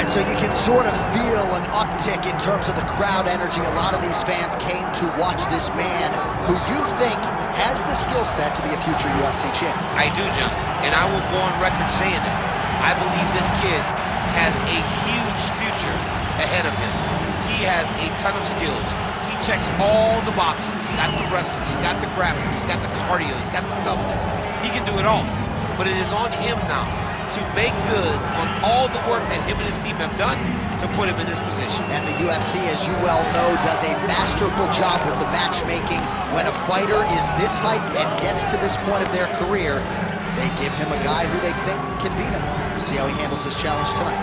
And so you can sort of feel an uptick in terms of the crowd energy. A lot of these fans came to watch this man who you think has the skill set to be a future UFC champion. I do, John, and I will go on record saying that. I believe this kid has a huge future ahead of him. He has a ton of skills. He checks all the boxes. He's got the wrestling, he's got the grappling, he's got the cardio, he's got the toughness. He can do it all. But it is on him now to make good on all the work that him and his team have done to put him in this position. And the UFC, as you well know, does a masterful job with the matchmaking. When a fighter is this hyped and gets to this point of their career, they give him a guy who they think can beat him. We'll see how he handles this challenge tonight.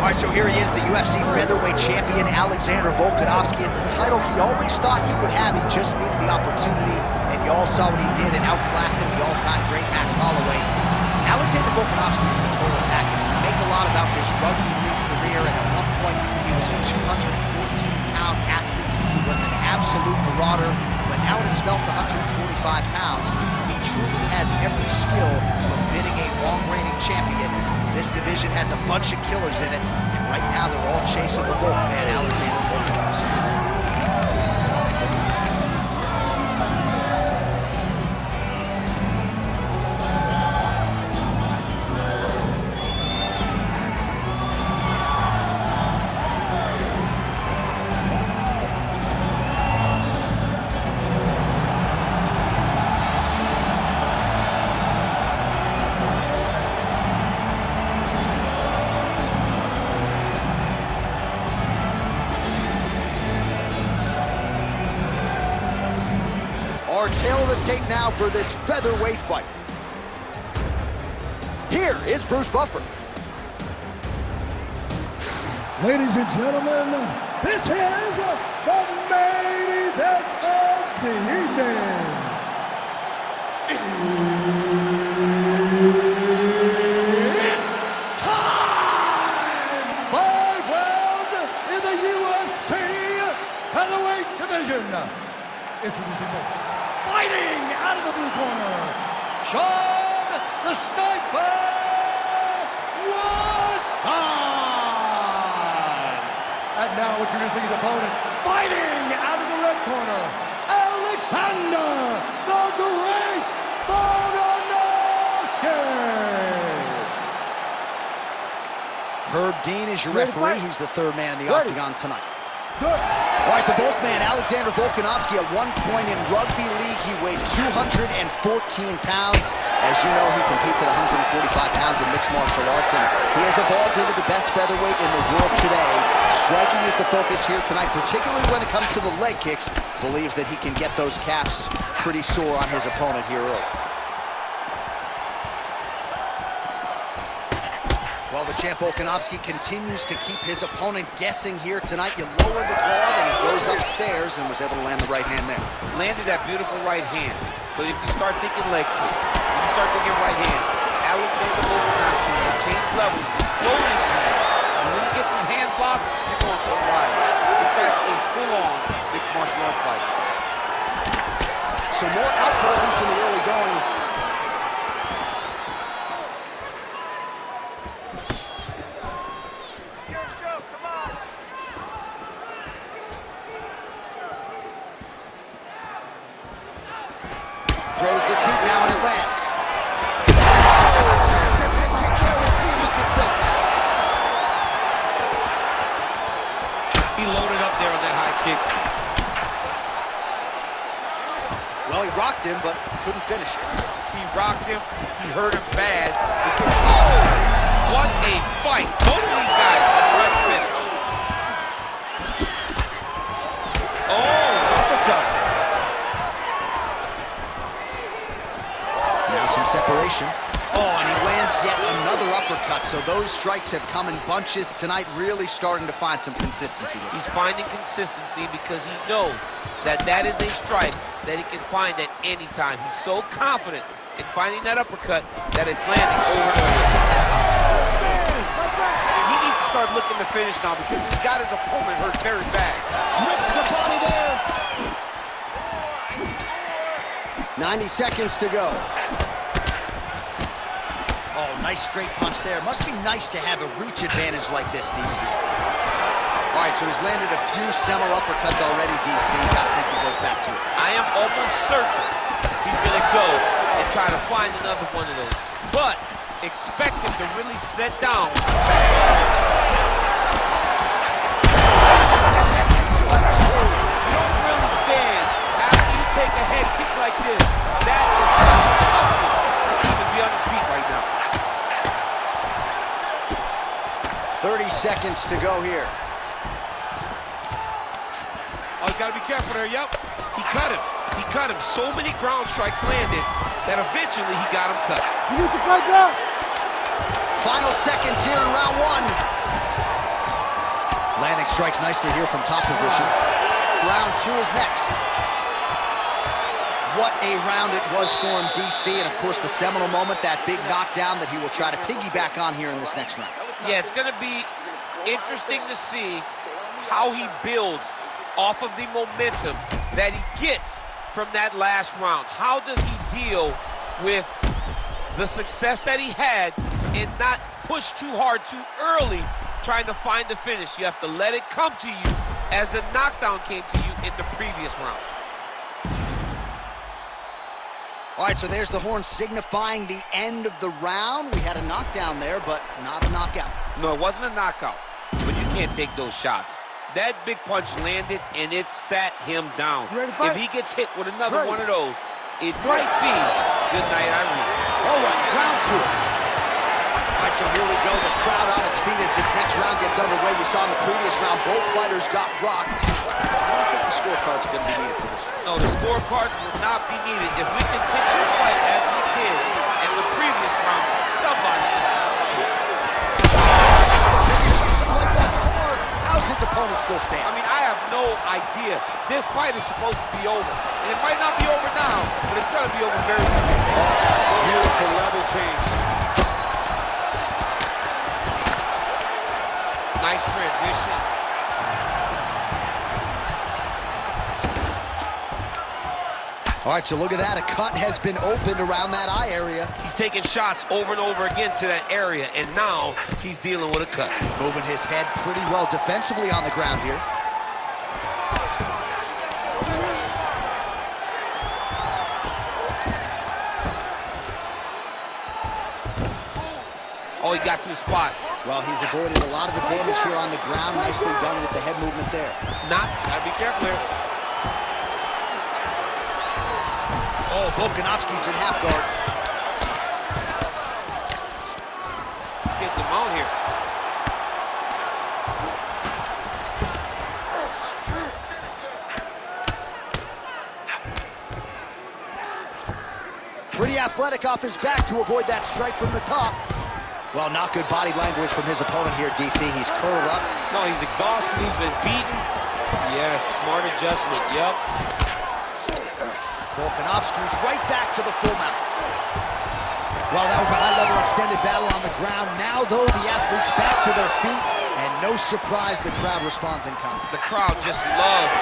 So here he is, the UFC featherweight champion, Alexander Volkanovski. It's a title he always thought he would have. He just needed the opportunity, and you all saw what he did in outclassing the all-time great Max Holloway. Alexander Volkanovski is the total package. We make a lot about his rugby league career, and at one point he was a 214-pound athlete. He was an absolute marauder, but now it has fell to 145 pounds. He truly has every skill befitting a long-reigning champion. This division has a bunch of killers in it, and right now they're all chasing the Volkman, Alexander Volkanovski. Our tail of the tape now for this featherweight fight. Here is Bruce Buffer. Ladies and gentlemen, this is the main event of the evening. It's time! 5 rounds in the UFC featherweight division. Introducing first, fighting out of the blue corner, Sean the Sniper Woodson! And now introducing his opponent, fighting out of the red corner, Alexander the Great Volkanovski! Herb Dean is your referee. He's the third man in the octagon tonight. All right, the Volkman, Alexander Volkanovski, at one point in rugby league, he weighed 214 pounds. As you know, he competes at 145 pounds in mixed martial arts, and he has evolved into the best featherweight in the world today. Striking is the focus here tonight, particularly when it comes to the leg kicks. Believes that he can get those calves pretty sore on his opponent here early. Well, the champ Volkanovski continues to keep his opponent guessing here tonight. You lower the guard and he goes upstairs and was able to land the right hand there. Landed that beautiful right hand. But if you start thinking leg kick, if you start thinking right hand, Alexander Volkanovski will change levels, exploding to him. And when he gets his hand blocked, you're going for a ride. He's got a full-on mixed martial arts fight. So more output, at least in the early going. Throws the teep now and it lands. Massive hit kick here. We'll see if he can finish. He loaded up there on that high kick. Well, he rocked him, but couldn't finish it. He rocked him. He hurt him bad. Oh! What a fight. Both of these guys are trying to finish. Oh, uppercut. Now some separation. Oh, and he lands yet another uppercut. So those strikes have come in bunches tonight, really starting to find some consistency. He's finding consistency because he knows that that is a strike that he can find at any time. He's so confident in finding that uppercut that it's landing over and over. He needs to start looking to finish now because he's got his opponent hurt very bad. Rips the body there. 90 seconds to go. Oh, nice straight punch there. Must be nice to have a reach advantage like this, DC. All right, so he's landed a few seminal uppercuts already, DC. Gotta think he goes back to it. I am almost certain he's gonna go and try to find another one of those. But expect him to really set down. You don't really stand after you take a head kick like this. That is to even be on his feet right now. 30 seconds to go here. Oh, you gotta be careful there, yep. He cut him. He cut him. So many ground strikes landed that eventually he got him cut. You need to fight that. Final seconds here in round one. Landing strikes nicely here from top position. Round two is next. What a round it was for him, DC, and of course the seminal moment, that big knockdown that he will try to piggyback on here in this next round. Yeah, it's gonna be interesting to see how he builds off of the momentum that he gets from that last round. How does he deal with the success that he had and not push too hard too early trying to find the finish? You have to let it come to you as the knockdown came to you in the previous round. All right, so there's the horn signifying the end of the round. We had a knockdown there, but not a knockout. No, it wasn't a knockout, but you can't take those shots. That big punch landed, and it sat him down. If he gets hit with another one of those, it might be good night, Irene. All right, round two. All right, so here we go. The crowd on its feet as this next round gets underway. You saw in the previous round, both fighters got rocked. I don't think the scorecards are going to be needed for this one. No, the scorecard will not be needed. If we continue to fight as we did in the previous round, somebody is going to shoot. How's his opponent still standing? I mean, I have no idea. This fight is supposed to be over. And it might not be over now, but it's going to be over very soon. Beautiful level change. Nice transition. All right, so look at that. A cut has been opened around that eye area. He's taking shots over and over again to that area, and now he's dealing with a cut. Moving his head pretty well defensively on the ground here. Oh, he got to the spot. Well, he's avoided a lot of the damage here on the ground. Nicely done with the head movement there. Gotta be careful here. Oh, Volkanovski's in half guard. Get them out here. Pretty athletic off his back to avoid that strike from the top. Well, not good body language from his opponent here, DC. He's curled up. No, he's exhausted. He's been beaten. Yes, smart adjustment. Yep. Volkanovski's right back to the full mount. Well, that was a high-level extended battle on the ground. Now, though, the athletes back to their feet, and no surprise the crowd responds in kind. The crowd just loves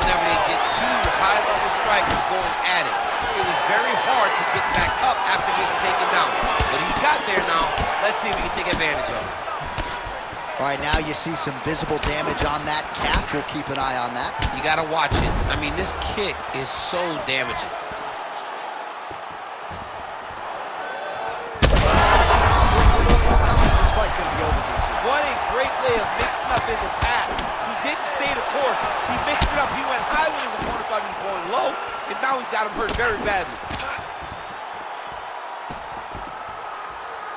whenever they get two high-level strikers going at it. It was very hard to get back up after getting taken down. But he's got there now. Let's see if he can take advantage of it. All right, now you see some visible damage on that calf. We'll keep an eye on that. You got to watch it. I mean, this kick is so damaging. This fight's going to be over, DC. What a great way of mixing up his attack. He didn't stay the course. He mixed it up. He went high when his opponent thought he was going low, and now he's got him hurt very badly.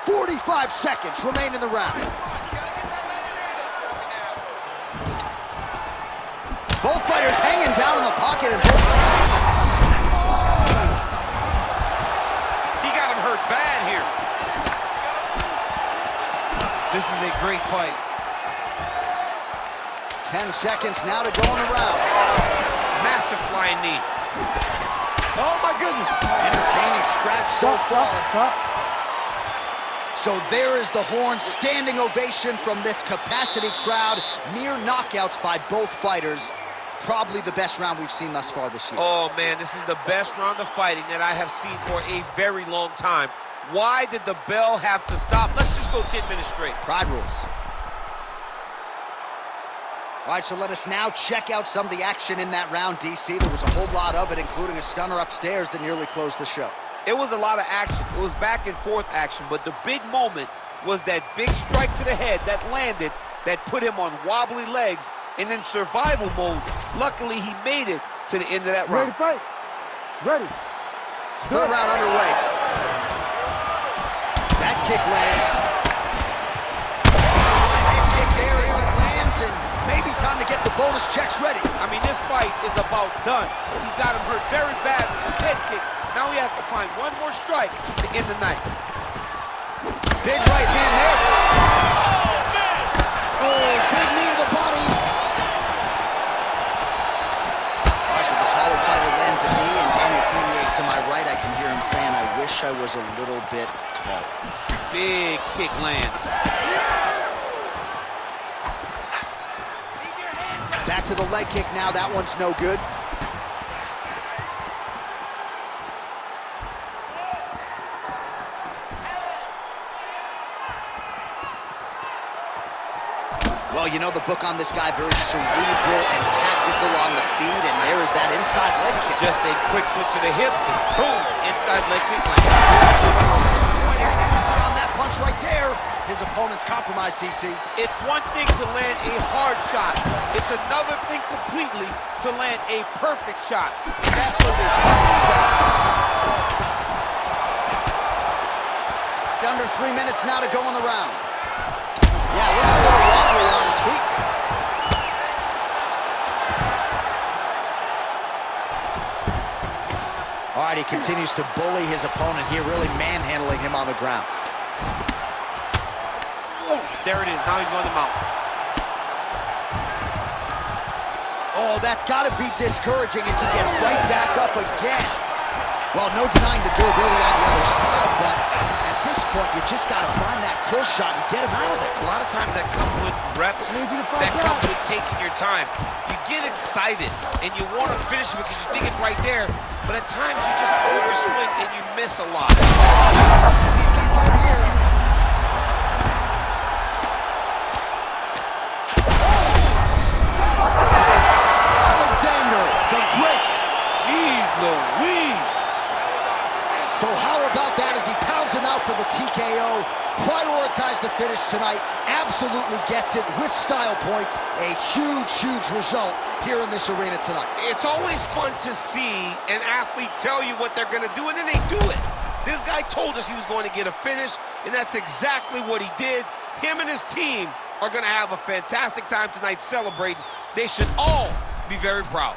45 seconds remain in the round. Both fighters hanging down in the pocket and both... He got him hurt bad here. great fight. 10 seconds now to go in the round. Massive flying knee. Oh my goodness. Entertaining scratch so far. Stop. So there is the horn, standing ovation from this capacity crowd. Near knockouts by both fighters. Probably the best round we've seen thus far this year. Oh man, this is the best round of fighting that I have seen for a very long time. Why did the bell have to stop? Let's just go 10 minutes straight. Pride rules. All right, so let us now check out some of the action in that round, DC. There was a whole lot of it, including a stunner upstairs that nearly closed the show. It was a lot of action. It was back and forth action, but the big moment was that big strike to the head that landed, that put him on wobbly legs, and in survival mode. Luckily, he made it to the end of that round. Ready to fight. Ready. Third round underway. That kick lands. That kick there as it lands, and maybe time to get the bonus checks ready. I mean, this fight is about done. He's got him hurt very bad with his head kick. Now he has to find one more strike to end the night. Big right hand there. Oh, man! Oh, big knee to the body. All right, so the taller fighter lands a knee, and Daniel Cormier to my right, I can hear him saying, I wish I was a little bit taller. Big kick lands. Back to the leg kick now. That one's no good. Well, you know the book on this guy, very cerebral and tactical on the feet, and there is that inside leg kick. Just a quick switch to the hips, and boom, inside leg kick lands. On that punch right there, his opponent's compromised, DC. It's one thing to land a hard shot. It's another thing completely to land a perfect shot. And that was a perfect shot. Under 3 minutes now to go in the round. Yeah, looks a little wobbly on his feet. All right, he continues to bully his opponent here, really manhandling him on the ground. There it is. Now he's going to mount. Oh, that's got to be discouraging as he gets right back up again. Well, no denying the durability on the other side, but at this point, you just got to find that kill shot and get him out of there. A lot of times that comes with reps, that comes with taking your time. You get excited, and you want to finish it because you think it's right there, but at times you just overswing and you miss a lot. These guys right here. Alexander, the Great. Jeez Louise. So how about that as he pounds him out for the TKO? Prioritized the finish tonight. Absolutely gets it with style points. A huge, huge result here in this arena tonight. It's always fun to see an athlete tell you what they're going to do, and then they do it. This guy told us he was going to get a finish, and that's exactly what he did. Him and his team are going to have a fantastic time tonight celebrating. They should all be very proud.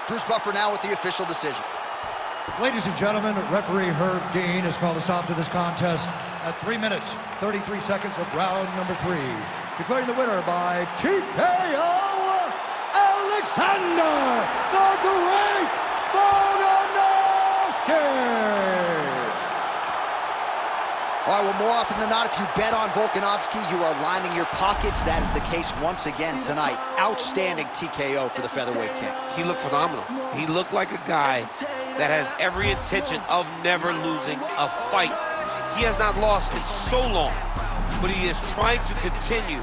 Bruce Buffer now with the official decision. Ladies and gentlemen, referee Herb Dean has called a stop to this contest at 3 minutes, 33 seconds of round number 3. Declaring the winner by TKO, Alexander the Great Volkanovski! All right, well, more often than not, if you bet on Volkanovski, you are lining your pockets. That is the case once again tonight. Outstanding TKO for the featherweight king. He looked phenomenal. He looked like a guy that has every intention of never losing a fight. He has not lost in so long, but he is trying to continue